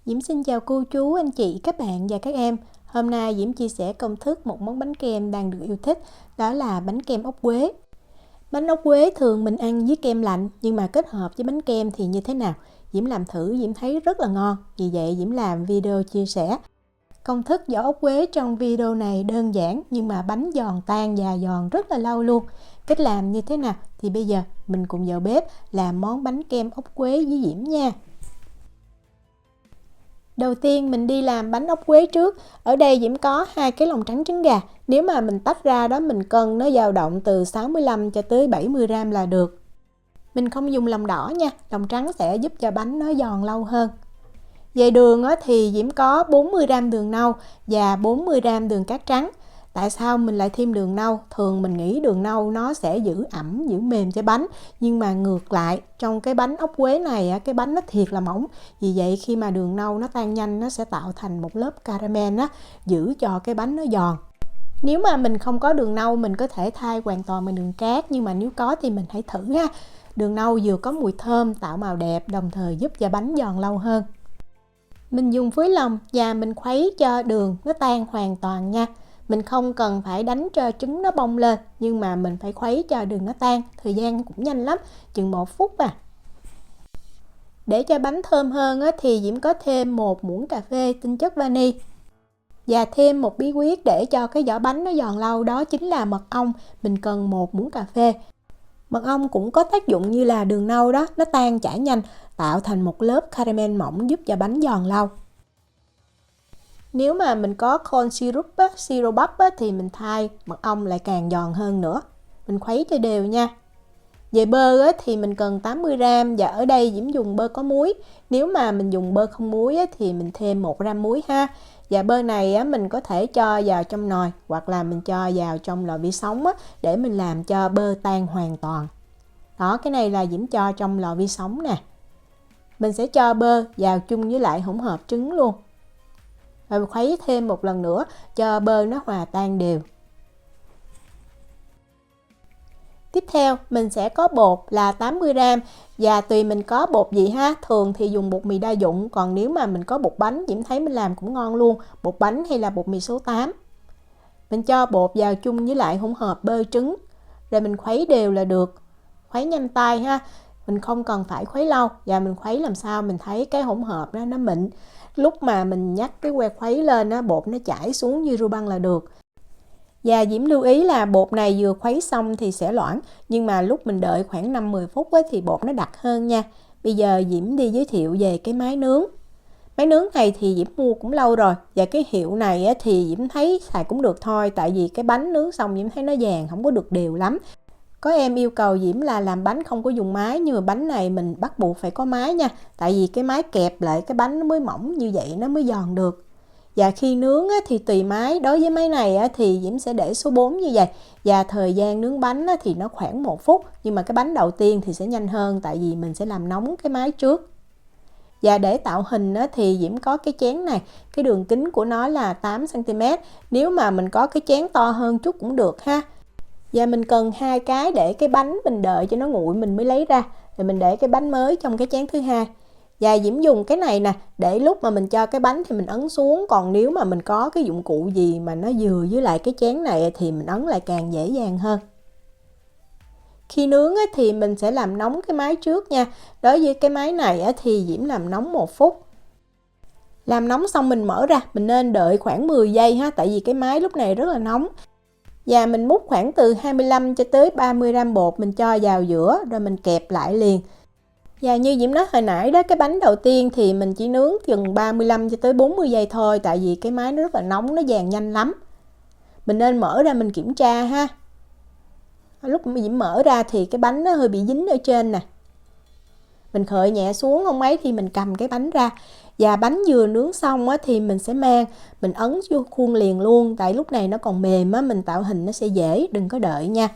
Diễm xin chào cô chú, anh chị, các bạn và các em. Hôm nay Diễm chia sẻ công thức một món bánh kem đang được yêu thích, đó là bánh kem ốc quế. Bánh ốc quế thường mình ăn với kem lạnh, nhưng mà kết hợp với bánh kem thì như thế nào? Diễm làm thử, Diễm thấy rất là ngon, vì vậy Diễm làm video chia sẻ. Công thức vỏ ốc quế trong video này đơn giản, nhưng mà bánh giòn tan và giòn rất là lâu luôn. Cách làm như thế nào? Thì bây giờ mình cùng vào bếp làm món bánh kem ốc quế với Diễm nha. Đầu tiên mình đi làm bánh ốc quế trước. Ở đây Diễm có 2 cái lòng trắng trứng gà. Nếu mà mình tách ra đó, mình cân nó dao động từ 65 cho tới 70 gram là được. Mình không dùng lòng đỏ nha, lòng trắng sẽ giúp cho bánh nó giòn lâu hơn. Về đường thì Diễm có 40 gram đường nâu và 40 gram đường cát trắng. Tại sao mình lại thêm đường nâu? Thường mình nghĩ đường nâu nó sẽ giữ ẩm, giữ mềm cho bánh. Nhưng mà ngược lại, trong cái bánh ốc quế này, cái bánh nó thiệt là mỏng. Vì vậy khi mà đường nâu nó tan nhanh, nó sẽ tạo thành một lớp caramel giữ cho cái bánh nó giòn. Nếu mà mình không có đường nâu, mình có thể thay hoàn toàn bằng đường cát. Nhưng mà nếu có thì mình hãy thử ha. Đường nâu vừa có mùi thơm, tạo màu đẹp, đồng thời giúp cho bánh giòn lâu hơn. Mình dùng phối lòng và mình khuấy cho đường nó tan hoàn toàn nha. Mình không cần phải đánh cho trứng nó bong lên, nhưng mà mình phải khuấy cho đường nó tan. Thời gian cũng nhanh lắm, chừng 1 phút à. Để cho bánh thơm hơn thì Diễm có thêm 1 muỗng cà phê tinh chất vani. Và thêm một bí quyết để cho cái vỏ bánh nó giòn lâu, đó chính là mật ong. Mình cần 1 muỗng cà phê. Mật ong cũng có tác dụng như là đường nâu đó, nó tan chảy nhanh, tạo thành một lớp caramel mỏng giúp cho bánh giòn lâu. Nếu mà mình có corn syrup, siro bắp thì mình thay mật ong lại càng giòn hơn nữa. Mình khuấy cho đều nha. Về bơ thì mình cần 80 gram và ở đây Diễm dùng bơ có muối. Nếu mà mình dùng bơ không muối thì mình thêm 1 gram muối ha. Và bơ này mình có thể cho vào trong nồi hoặc là mình cho vào trong lò vi sóng để mình làm cho bơ tan hoàn toàn. Đó, cái này là Diễm cho trong lò vi sóng nè. Mình sẽ cho bơ vào chung với lại hỗn hợp trứng luôn. Và khuấy thêm một lần nữa cho bơ nó hòa tan đều. Tiếp theo mình sẽ có bột là 80 gram và tùy mình có bột gì ha. Thường thì dùng bột mì đa dụng, còn nếu mà mình có bột bánh, Diễm thấy mình làm cũng ngon luôn. Bột bánh hay là bột mì số 8. Mình cho bột vào chung với lại hỗn hợp bơ trứng. Rồi mình khuấy đều là được. Khuấy nhanh tay ha. Mình không cần phải khuấy lâu. Và mình khuấy làm sao mình thấy cái hỗn hợp đó nó mịn. Lúc mà mình nhắc cái que khuấy lên bột nó chảy xuống như ru băng là được. Và Diễm lưu ý là bột này vừa khuấy xong thì sẽ loãng, nhưng mà lúc mình đợi khoảng 5-10 phút thì bột nó đặc hơn nha. Bây giờ Diễm đi giới thiệu về cái máy nướng. Máy nướng này thì Diễm mua cũng lâu rồi, và cái hiệu này thì Diễm thấy xài cũng được thôi, tại vì cái bánh nướng xong Diễm thấy nó vàng, không có được đều lắm. Có em yêu cầu Diễm là làm bánh không có dùng máy, nhưng mà bánh này mình bắt buộc phải có máy nha, tại vì cái máy kẹp lại cái bánh nó mới mỏng như vậy nó mới giòn được. Và khi nướng thì tùy máy, đối với máy này thì Diễm sẽ để số 4 như vậy. Và thời gian nướng bánh thì nó khoảng 1 phút, nhưng mà cái bánh đầu tiên thì sẽ nhanh hơn, tại vì mình sẽ làm nóng cái máy trước. Và để tạo hình thì Diễm có cái chén này, cái đường kính của nó là 8 cm. Nếu mà mình có cái chén to hơn chút cũng được ha. Và mình cần 2 cái để cái bánh mình đợi cho nó nguội mình mới lấy ra. Rồi mình để cái bánh mới trong cái chén thứ hai. Và Diễm dùng cái này nè, để lúc mà mình cho cái bánh thì mình ấn xuống. Còn nếu mà mình có cái dụng cụ gì mà nó vừa với lại cái chén này thì mình ấn lại càng dễ dàng hơn. Khi nướng thì mình sẽ làm nóng cái máy trước nha. Đối với cái máy này thì Diễm làm nóng 1 phút. Làm nóng xong mình mở ra, mình nên đợi khoảng 10 giây ha, tại vì cái máy lúc này rất là nóng. Và mình múc khoảng từ 25 cho tới 30 gram bột mình cho vào giữa, rồi mình kẹp lại liền. Và như Diễm nói hồi nãy đó, cái bánh đầu tiên thì mình chỉ nướng chừng 35 cho tới 40 giây thôi, tại vì cái máy nó rất là nóng, nó vàng nhanh lắm. Mình nên mở ra mình kiểm tra ha. Lúc mà Diễm mở ra thì cái bánh nó hơi bị dính ở trên nè. Mình khởi nhẹ xuống không mấy thì mình cầm cái bánh ra. Và bánh vừa nướng xong thì mình sẽ mang, mình ấn vô khuôn liền luôn, tại lúc này nó còn mềm mình tạo hình nó sẽ dễ, đừng có đợi nha.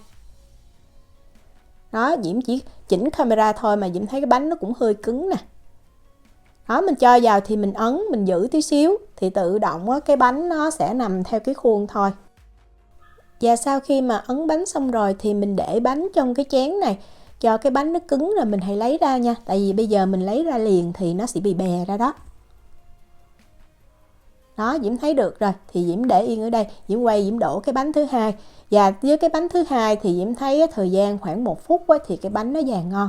Đó, Diễm chỉ chỉnh camera thôi mà Diễm thấy cái bánh nó cũng hơi cứng nè. Đó, mình cho vào thì mình ấn, mình giữ tí xíu thì tự động cái bánh nó sẽ nằm theo cái khuôn thôi. Và sau khi mà ấn bánh xong rồi thì mình để bánh trong cái chén này cho cái bánh nó cứng rồi mình hãy lấy ra nha, tại vì bây giờ mình lấy ra liền thì nó sẽ bị bè ra đó. Đó, Diễm thấy được rồi, thì Diễm để yên ở đây, Diễm quay, Diễm đổ cái bánh thứ hai. Và với cái bánh thứ hai thì Diễm thấy thời gian khoảng 1 phút thì cái bánh nó vàng ngon.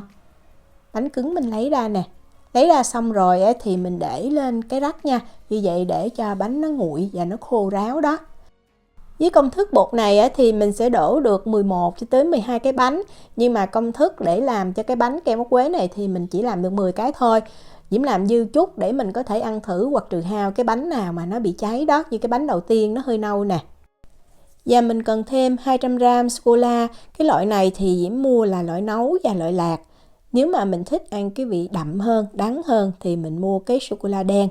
Bánh cứng mình lấy ra nè. Lấy ra xong rồi thì mình để lên cái rắc nha. Như vậy để cho bánh nó nguội và nó khô ráo đó. Với công thức bột này thì mình sẽ đổ được 11 cho tới 12 cái bánh. Nhưng mà công thức để làm cho cái bánh kem ốc quế này thì mình chỉ làm được 10 cái thôi. Diễm làm dư chút để mình có thể ăn thử hoặc trừ hao cái bánh nào mà nó bị cháy đó. Như cái bánh đầu tiên nó hơi nâu nè. Và mình cần thêm 200g sô-cô-la. Cái loại này thì Diễm mua là loại nấu và loại lạc. Nếu mà mình thích ăn cái vị đậm hơn, đắng hơn thì mình mua cái sô-cô-la đen.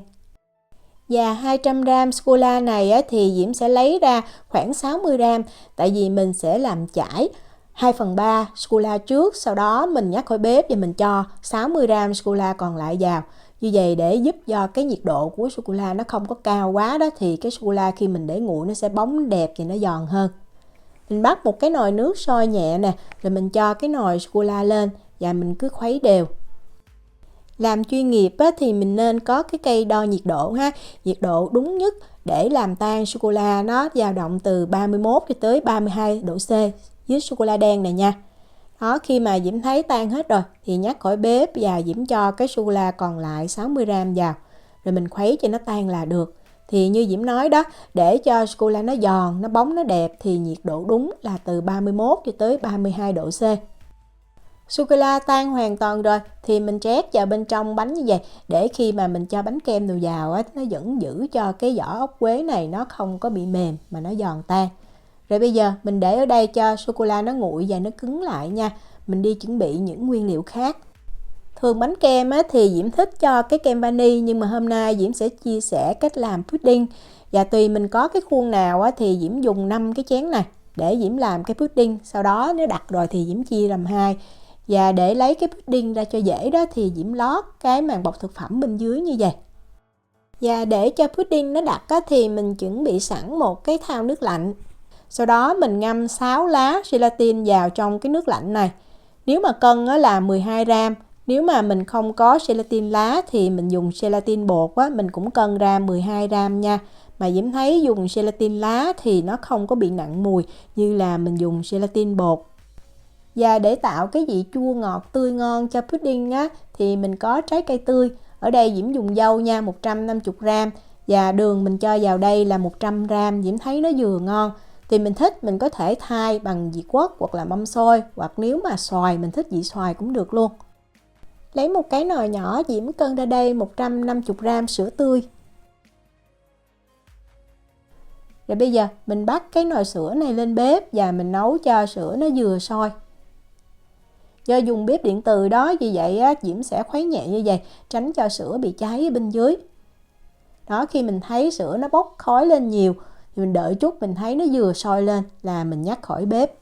Và 200g sô-cô-la này thì Diễm sẽ lấy ra khoảng 60g. Tại vì mình sẽ làm chảy 2/3 sô-cô-la trước. Sau đó mình nhắc khỏi bếp và mình cho 60g sô-cô-la còn lại vào. Như vậy để giúp cho cái nhiệt độ của sô-cô-la nó không có cao quá đó. Thì cái sô-cô-la khi mình để nguội nó sẽ bóng đẹp và nó giòn hơn. Mình bắt một cái nồi nước sôi nhẹ nè. Rồi mình cho cái nồi sô-cô-la lên. Và mình cứ khuấy đều. Làm chuyên nghiệp thì mình nên có cái cây đo nhiệt độ ha. Nhiệt độ đúng nhất để làm tan sô-cô-la nó dao động từ 31 cho tới 32 độ C với sô-cô-la đen này nha. Đó, khi mà Diễm thấy tan hết rồi thì nhắc khỏi bếp và Diễm cho cái sô-cô-la còn lại 60g vào. Rồi mình khuấy cho nó tan là được. Thì như Diễm nói đó, để cho sô-cô-la nó giòn, nó bóng, nó đẹp thì nhiệt độ đúng là từ 31 cho tới 32 độ C. Sô-cô-la tan hoàn toàn rồi thì mình trét vào bên trong bánh như vậy để khi mà mình cho bánh kem đồ vào nó vẫn giữ cho cái vỏ ốc quế này nó không có bị mềm mà nó giòn tan. Rồi bây giờ mình để ở đây cho sô-cô-la nó nguội và nó cứng lại nha. Mình đi chuẩn bị những nguyên liệu khác. Thường bánh kem thì Diễm thích cho cái kem vani, nhưng mà hôm nay Diễm sẽ chia sẻ cách làm pudding. Và tùy mình có cái khuôn nào thì Diễm dùng 5 cái chén này để Diễm làm cái pudding. Sau đó nếu đặt rồi thì Diễm chia làm 2. Và để lấy cái pudding ra cho dễ đó thì Diễm lót cái màng bọc thực phẩm bên dưới như vậy. Và để cho pudding nó đặc thì mình chuẩn bị sẵn một cái thau nước lạnh. Sau đó mình ngâm 6 lá gelatin vào trong cái nước lạnh này. Nếu mà cân là 12g. Nếu mà mình không có gelatin lá thì mình dùng gelatin bột mình cũng cân ra 12g nha. Mà Diễm thấy dùng gelatin lá thì nó không có bị nặng mùi như là mình dùng gelatin bột. Và để tạo cái vị chua ngọt tươi ngon cho pudding thì mình có trái cây tươi. Ở đây Diễm dùng dâu nha, 150g. Và đường mình cho vào đây là 100g. Diễm thấy nó vừa ngon. Thì mình thích mình có thể thay bằng vị quất hoặc là mâm xôi. Hoặc nếu mà xoài, mình thích vị xoài cũng được luôn. Lấy một cái nồi nhỏ, Diễm cân ra đây 150g sữa tươi. Rồi bây giờ mình bắt cái nồi sữa này lên bếp và mình nấu cho sữa nó vừa sôi. Do dùng bếp điện từ đó, vì vậy Diễm sẽ khuấy nhẹ như vậy, tránh cho sữa bị cháy ở bên dưới. Đó, khi mình thấy sữa nó bốc khói lên nhiều thì mình đợi chút, mình thấy nó vừa sôi lên là mình nhắc khỏi bếp.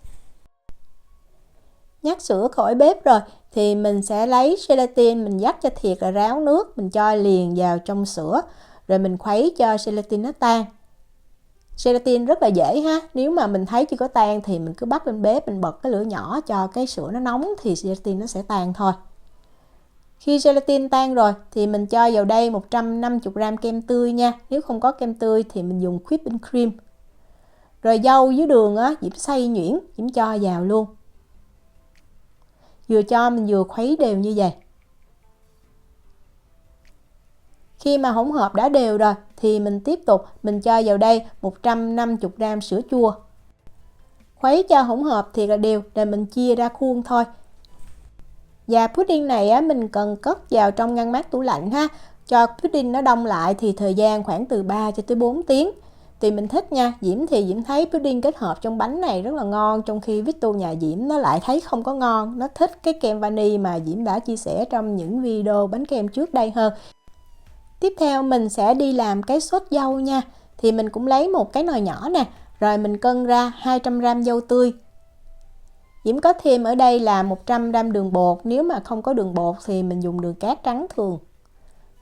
Nhắc sữa khỏi bếp rồi thì mình sẽ lấy gelatin, mình dắt cho thiệt là ráo nước, mình cho liền vào trong sữa. Rồi mình khuấy cho gelatin nó tan. Gelatin rất là dễ ha. Nếu mà mình thấy chưa có tan thì mình cứ bắt lên bếp, mình bật cái lửa nhỏ cho cái sữa nó nóng thì gelatin nó sẽ tan thôi. Khi gelatin tan rồi thì mình cho vào đây 150g kem tươi nha. Nếu không có kem tươi thì mình dùng whipping cream. Rồi dâu với đường Diễm xay nhuyễn, Diễm cho vào luôn. Vừa cho mình vừa khuấy đều như vậy. Khi mà hỗn hợp đã đều rồi thì mình tiếp tục mình cho vào đây 150g sữa chua. Khuấy cho hỗn hợp thiệt là đều để mình chia ra khuôn thôi. Và pudding này mình cần cất vào trong ngăn mát tủ lạnh ha. Cho pudding nó đông lại thì thời gian khoảng từ 3 cho tới 4 tiếng. Tùy mình thích nha. Diễm thì Diễm thấy pudding kết hợp trong bánh này rất là ngon, trong khi Victor nhà Diễm nó lại thấy không có ngon. Nó thích cái kem vani mà Diễm đã chia sẻ trong những video bánh kem trước đây hơn. Tiếp theo mình sẽ đi làm cái sốt dâu nha. Thì mình cũng lấy một cái nồi nhỏ nè. Rồi mình cân ra 200g dâu tươi. Diễm có thêm ở đây là 100g đường bột. Nếu mà không có đường bột thì mình dùng đường cát trắng thường.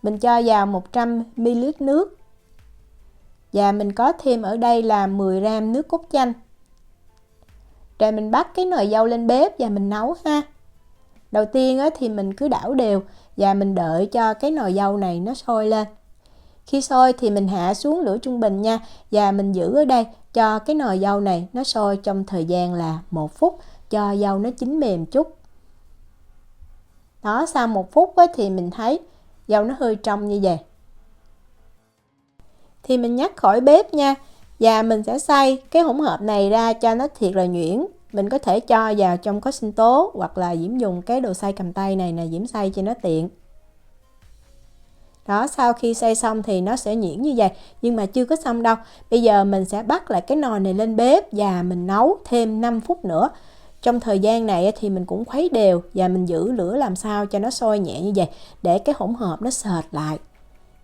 Mình cho vào 100ml nước. Và mình có thêm ở đây là 10g nước cốt chanh. Rồi mình bắt cái nồi dâu lên bếp và mình nấu ha. Đầu tiên thì mình cứ đảo đều và mình đợi cho cái nồi dâu này nó sôi lên. Khi sôi thì mình hạ xuống lửa trung bình nha, và mình giữ ở đây cho cái nồi dâu này nó sôi trong thời gian là 1 phút, cho dâu nó chín mềm chút. Đó, sau 1 phút thì mình thấy dâu nó hơi trong như vậy. Thì mình nhắc khỏi bếp nha, và mình sẽ xay cái hỗn hợp này ra cho nó thiệt là nhuyễn. Mình có thể cho vào trong có sinh tố, hoặc là Diễm dùng cái đồ xay cầm tay này nè, Diễm xay cho nó tiện. Đó, sau khi xay xong thì nó sẽ nhuyễn như vậy, nhưng mà chưa có xong đâu. Bây giờ mình sẽ bắt lại cái nồi này lên bếp và mình nấu thêm 5 phút nữa. Trong thời gian này thì mình cũng khuấy đều và mình giữ lửa làm sao cho nó sôi nhẹ như vậy, để cái hỗn hợp nó sệt lại.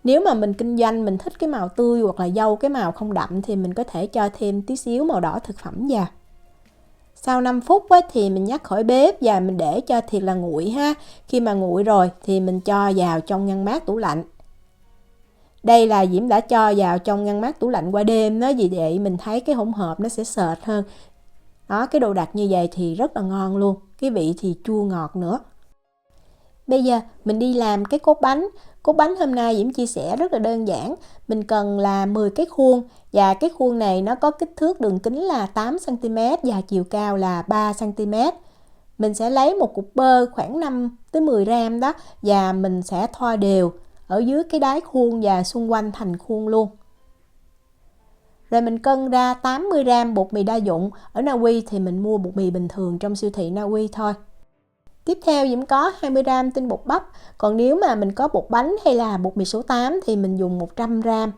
Nếu mà mình kinh doanh, mình thích cái màu tươi hoặc là dâu cái màu không đậm thì mình có thể cho thêm tí xíu màu đỏ thực phẩm vào. Sau 5 phút thì mình nhắc khỏi bếp và mình để cho thiệt là nguội ha. Khi mà nguội rồi thì mình cho vào trong ngăn mát tủ lạnh. Đây là Diễm đã cho vào trong ngăn mát tủ lạnh qua đêm đó, vì vậy mình thấy cái hỗn hợp nó sẽ sệt hơn. Đó, cái đồ đặc như vậy thì rất là ngon luôn, cái vị thì chua ngọt nữa. Bây giờ mình đi làm cái cốt bánh. Cốt bánh hôm nay Diễm chia sẻ rất là đơn giản. Mình cần là 10 cái khuôn, và cái khuôn này nó có kích thước đường kính là 8 cm và chiều cao là 3 cm. Mình sẽ lấy một cục bơ khoảng 5 tới 10 gram đó, và mình sẽ thoa đều ở dưới cái đáy khuôn và xung quanh thành khuôn luôn. Rồi mình cân ra 80 gram bột mì đa dụng. Ở Na Uy thì mình mua bột mì bình thường trong siêu thị Na Uy thôi. Tiếp theo Diễm có 20 gram tinh bột bắp. Còn nếu mà mình có bột bánh hay là bột mì số 8 thì mình dùng 100 gram.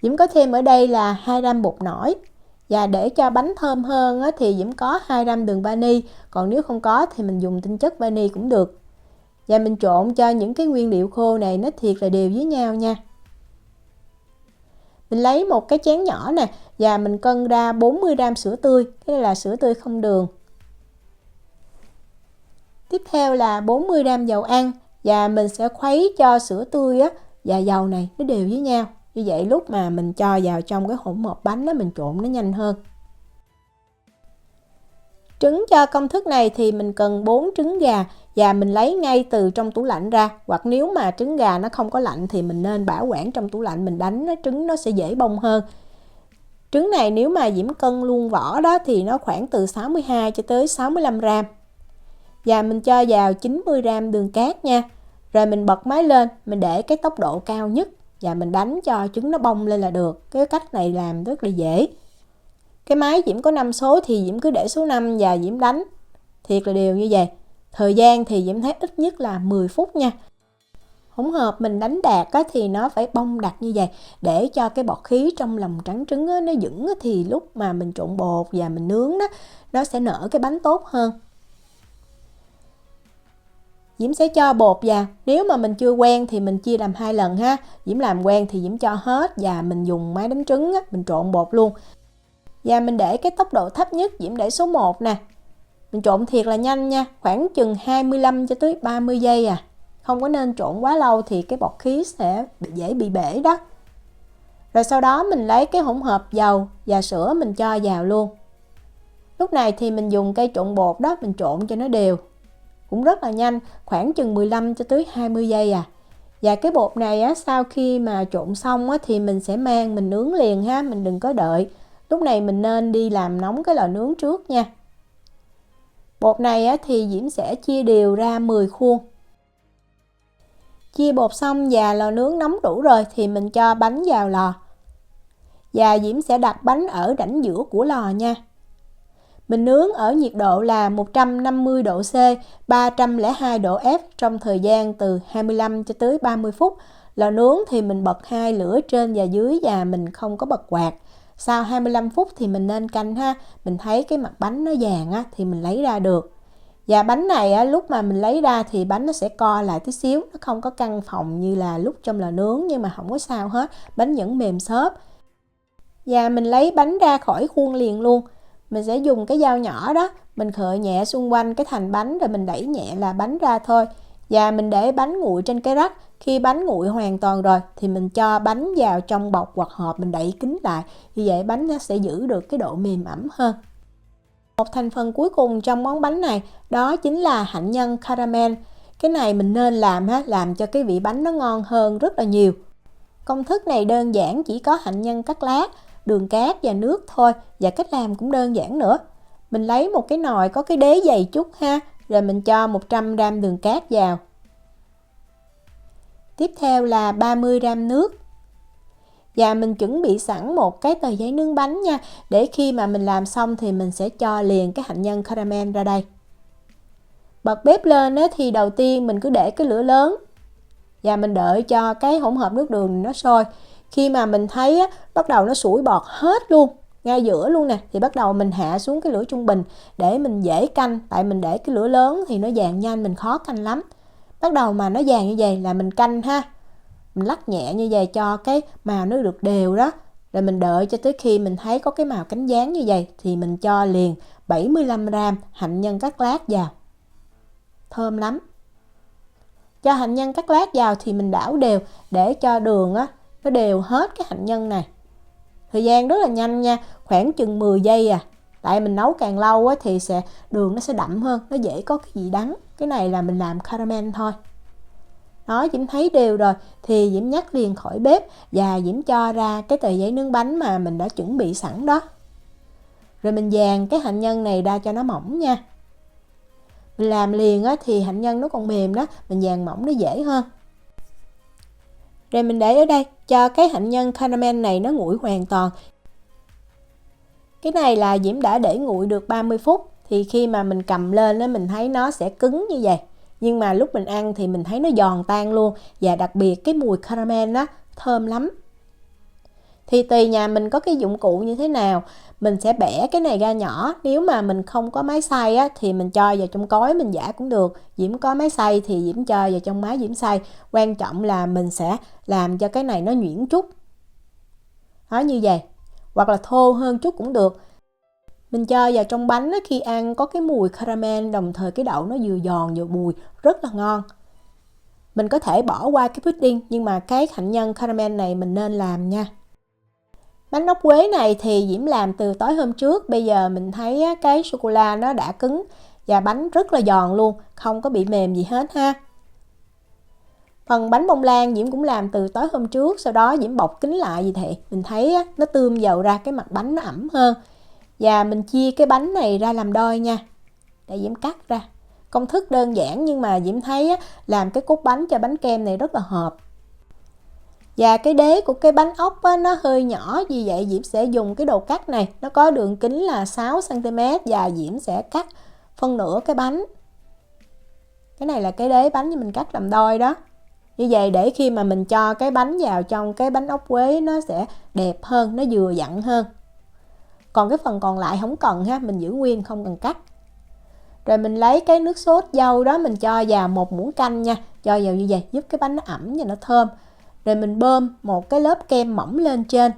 Diễm có thêm ở đây là 2 gram bột nổi. Và để cho bánh thơm hơn thì Diễm có 2 gram đường vani. Còn nếu không có thì mình dùng tinh chất vani cũng được. Và mình trộn cho những cái nguyên liệu khô này nó thiệt là đều với nhau nha. Mình lấy một cái chén nhỏ nè, và mình cân ra 40 gram sữa tươi. Cái này là sữa tươi không đường. Tiếp theo là 40 gram dầu ăn, và mình sẽ khuấy cho sữa tươi và dầu này nó đều với nhau. Như vậy lúc mà mình cho vào trong cái hỗn hợp bánh đó, mình trộn nó nhanh hơn. Trứng cho công thức này thì mình cần 4 trứng gà, và mình lấy ngay từ trong tủ lạnh ra. Hoặc nếu mà trứng gà nó không có lạnh thì mình nên bảo quản trong tủ lạnh, mình đánh trứng nó sẽ dễ bong hơn. Trứng này nếu mà Diễm cân luôn vỏ đó thì nó khoảng từ 62 cho tới 65 gram. Và mình cho vào 90 gram đường cát nha. Rồi mình bật máy lên, mình để cái tốc độ cao nhất và mình đánh cho trứng nó bong lên là được. Cái cách này làm rất là dễ. Cái máy Diễm có 5 số thì Diễm cứ để số 5 và Diễm đánh thiệt là đều như vậy. Thời gian thì Diễm thấy ít nhất là 10 phút nha. Hỗn hợp mình đánh đạt thì nó phải bong đặc như vậy, để cho cái bọt khí trong lòng trắng trứng nó vững, thì lúc mà mình trộn bột và mình nướng đó, nó sẽ nở cái bánh tốt hơn. Diễm sẽ cho bột vào. Nếu mà mình chưa quen thì mình chia làm 2 lần ha. Diễm làm quen thì Diễm cho hết, và mình dùng máy đánh trứng mình trộn bột luôn. Và mình để cái tốc độ thấp nhất, Diễm để số 1 nè. Mình trộn thiệt là nhanh nha, khoảng chừng 25 cho tới 30 giây à. Không có nên trộn quá lâu thì cái bọt khí sẽ dễ bị bể đó. Rồi sau đó mình lấy cái hỗn hợp dầu và sữa mình cho vào luôn. Lúc này thì mình dùng cây trộn bột đó, mình trộn cho nó đều. Cũng rất là nhanh, khoảng chừng 15 cho tới 20 giây à. Và cái bột này sau khi mà trộn xong thì mình sẽ mang mình nướng liền ha, mình đừng có đợi. Lúc này mình nên đi làm nóng cái lò nướng trước nha. Bột này thì Diễm sẽ chia đều ra 10 khuôn. Chia bột xong và lò nướng nóng đủ rồi thì mình cho bánh vào lò. Và Diễm sẽ đặt bánh ở rãnh giữa của lò nha. Mình nướng ở nhiệt độ là 150 độ C, 302 độ F trong thời gian từ 25 cho tới 30 phút. Lò nướng thì mình bật 2 lửa trên và dưới, và mình không có bật quạt. Sau 25 phút thì mình nên canh ha. Mình thấy cái mặt bánh nó vàng thì mình lấy ra được. Và bánh này lúc mà mình lấy ra thì bánh nó sẽ co lại tí xíu, nó không có căng phồng như là lúc trong lò nướng, nhưng mà không có sao hết, bánh vẫn mềm xốp. Và mình lấy bánh ra khỏi khuôn liền luôn. Mình sẽ dùng cái dao nhỏ đó, mình khơi nhẹ xung quanh cái thành bánh, rồi mình đẩy nhẹ là bánh ra thôi. Và mình để bánh nguội trên cái rắc. Khi bánh nguội hoàn toàn rồi thì mình cho bánh vào trong bọc hoặc hộp, mình đậy kín lại. Như vậy bánh nó sẽ giữ được cái độ mềm ẩm hơn. Một thành phần cuối cùng trong món bánh này đó chính là hạnh nhân caramel. Cái này mình nên làm cho cái vị bánh nó ngon hơn rất là nhiều. Công thức này đơn giản, chỉ có hạnh nhân cắt lát, đường cát và nước thôi, và cách làm cũng đơn giản nữa. Mình lấy một cái nồi có cái đế dày chút ha, rồi mình cho 100g đường cát vào. Tiếp theo là 30g nước. Và mình chuẩn bị sẵn một cái tờ giấy nướng bánh nha, để khi mà mình làm xong thì mình sẽ cho liền cái hạnh nhân caramel ra đây. Bật bếp lên thì đầu tiên mình cứ để cái lửa lớn và mình đợi cho cái hỗn hợp nước đường nó sôi. Khi mà mình thấy bắt đầu nó sủi bọt hết luôn, ngay giữa luôn nè, thì bắt đầu mình hạ xuống cái lửa trung bình để mình dễ canh. Tại mình để cái lửa lớn thì nó vàng nhanh, mình khó canh lắm. Bắt đầu mà nó vàng như vậy là mình canh ha. Mình lắc nhẹ như vậy cho cái màu nó được đều đó. Rồi mình đợi cho tới khi mình thấy có cái màu cánh gián như vậy thì mình cho liền 75g hạnh nhân cắt lát vào. Thơm lắm. Cho hạnh nhân cắt lát vào thì mình đảo đều để cho đường nó đều hết cái hạnh nhân này. Thời gian rất là nhanh nha, khoảng chừng 10 giây à. Tại mình nấu càng lâu thì đường nó sẽ đậm hơn, nó dễ có cái vị đắng. Cái này là mình làm caramel thôi. Đó, Diễm thấy đều rồi thì Diễm nhắc liền khỏi bếp và Diễm cho ra cái tờ giấy nướng bánh mà mình đã chuẩn bị sẵn đó. Rồi mình dàn cái hạnh nhân này ra cho nó mỏng nha. Mình làm liền thì hạnh nhân nó còn mềm đó, mình dàn mỏng nó dễ hơn. Rồi mình để ở đây cho cái hạnh nhân caramel này nó nguội hoàn toàn. Cái này là Diễm đã để nguội được 30 phút. Thì khi mà mình cầm lên mình thấy nó sẽ cứng như vậy. Nhưng mà lúc mình ăn thì mình thấy nó giòn tan luôn. Và đặc biệt cái mùi caramel đó thơm lắm. Thì tùy nhà mình có cái dụng cụ như thế nào, mình sẽ bẻ cái này ra nhỏ. Nếu mà mình không có máy xay thì mình cho vào trong cối mình giã cũng được. Diễm có máy xay thì Diễm cho vào trong máy Diễm xay. Quan trọng là mình sẽ làm cho cái này nó nhuyễn chút. Đó, như vậy. Hoặc là thô hơn chút cũng được. Mình cho vào trong bánh khi ăn có cái mùi caramel, đồng thời cái đậu nó vừa giòn vừa bùi, rất là ngon. Mình có thể bỏ qua cái pudding, nhưng mà cái hạnh nhân caramel này mình nên làm nha. Bánh ốc quế này thì Diễm làm từ tối hôm trước. Bây giờ mình thấy cái sô-cô-la nó đã cứng và bánh rất là giòn luôn, không có bị mềm gì hết ha. Phần bánh bông lan Diễm cũng làm từ tối hôm trước, sau đó Diễm bọc kín lại gì thì mình thấy nó tươm dầu ra, cái mặt bánh nó ẩm hơn. Và mình chia cái bánh này ra làm đôi nha, để Diễm cắt ra. Công thức đơn giản nhưng mà Diễm thấy làm cái cốt bánh cho bánh kem này rất là hợp. Và cái đế của cái bánh ốc nó hơi nhỏ, vì vậy Diễm sẽ dùng cái đồ cắt này. Nó có đường kính là 6cm và Diễm sẽ cắt phân nửa cái bánh. Cái này là cái đế bánh như mình cắt làm đôi đó. Như vậy để khi mà mình cho cái bánh vào trong cái bánh ốc quế nó sẽ đẹp hơn, nó vừa vặn hơn. Còn cái phần còn lại không cần ha, mình giữ nguyên không cần cắt. Rồi mình lấy cái nước sốt dâu đó mình cho vào 1 muỗng canh nha. Cho vào như vậy giúp cái bánh nó ẩm và nó thơm. Rồi mình bơm một cái lớp kem mỏng lên trên.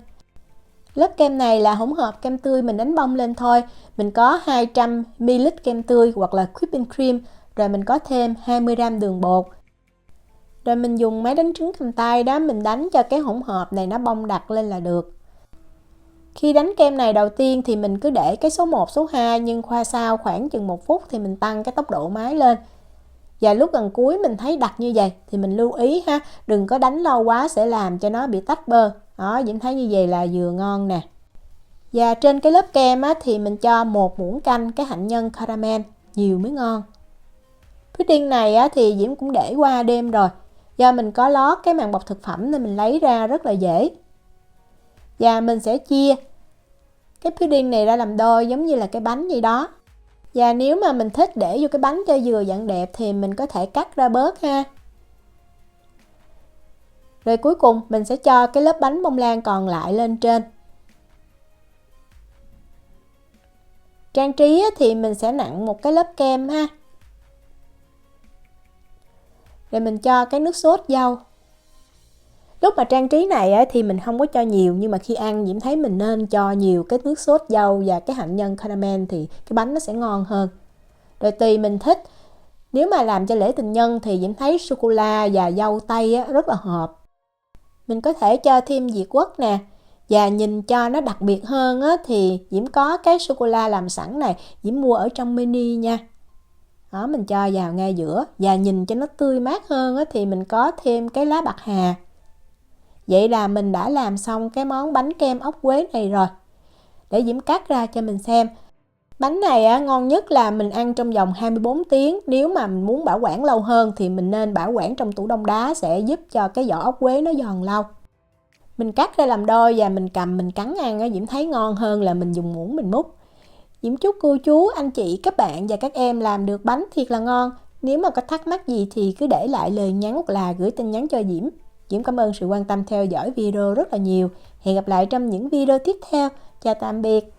Lớp kem này là hỗn hợp kem tươi mình đánh bông lên thôi. Mình có 200ml kem tươi hoặc là whipping cream. Rồi mình có thêm 20g đường bột. Rồi mình dùng máy đánh trứng cầm tay đó, mình đánh cho cái hỗn hợp này nó bong đặc lên là được. Khi đánh kem này đầu tiên thì mình cứ để cái số 1, số 2, nhưng qua sau khoảng chừng 1 phút thì mình tăng cái tốc độ máy lên. Và lúc gần cuối mình thấy đặc như vậy thì mình lưu ý ha, đừng có đánh lâu quá sẽ làm cho nó bị tách bơ. Đó, Diễm thấy như vậy là vừa ngon nè. Và trên cái lớp kem thì mình cho 1 muỗng canh cái hạnh nhân caramel, nhiều mới ngon. Pudding này thì Diễm cũng để qua đêm rồi. Do mình có lót cái màng bọc thực phẩm nên mình lấy ra rất là dễ. Và mình sẽ chia cái pudding này ra làm đôi giống như là cái bánh vậy đó. Và nếu mà mình thích để vô cái bánh cho vừa dặn đẹp thì mình có thể cắt ra bớt ha. Rồi cuối cùng mình sẽ cho cái lớp bánh bông lan còn lại lên trên. Trang trí thì mình sẽ nặn một cái lớp kem ha. Rồi mình cho cái nước sốt dâu. Lúc mà trang trí này thì mình không có cho nhiều, nhưng mà khi ăn Diễm thấy mình nên cho nhiều cái nước sốt dâu và cái hạnh nhân caramel thì cái bánh nó sẽ ngon hơn. Rồi tùy mình thích. Nếu mà làm cho lễ tình nhân thì Diễm thấy sô-cô-la và dâu tây rất là hợp. Mình có thể cho thêm Việt quất nè. Và nhìn cho nó đặc biệt hơn thì Diễm có cái sô-cô-la làm sẵn này, Diễm mua ở trong mini nha. Đó, mình cho vào ngay giữa. Và nhìn cho nó tươi mát hơn thì mình có thêm cái lá bạc hà. Vậy là mình đã làm xong cái món bánh kem ốc quế này rồi. Để Diễm cắt ra cho mình xem. Bánh này ngon nhất là mình ăn trong vòng 24 tiếng. Nếu mà mình muốn bảo quản lâu hơn thì mình nên bảo quản trong tủ đông đá, sẽ giúp cho cái vỏ ốc quế nó giòn lâu. Mình cắt ra làm đôi và mình cầm mình cắn ăn Diễm thấy ngon hơn là mình dùng muỗng mình múc. Diễm chúc cô chú, anh chị, các bạn và các em làm được bánh thiệt là ngon. Nếu mà có thắc mắc gì thì cứ để lại lời nhắn hoặc là gửi tin nhắn cho Diễm. Diễm cảm ơn sự quan tâm theo dõi video rất là nhiều. Hẹn gặp lại trong những video tiếp theo. Chào tạm biệt.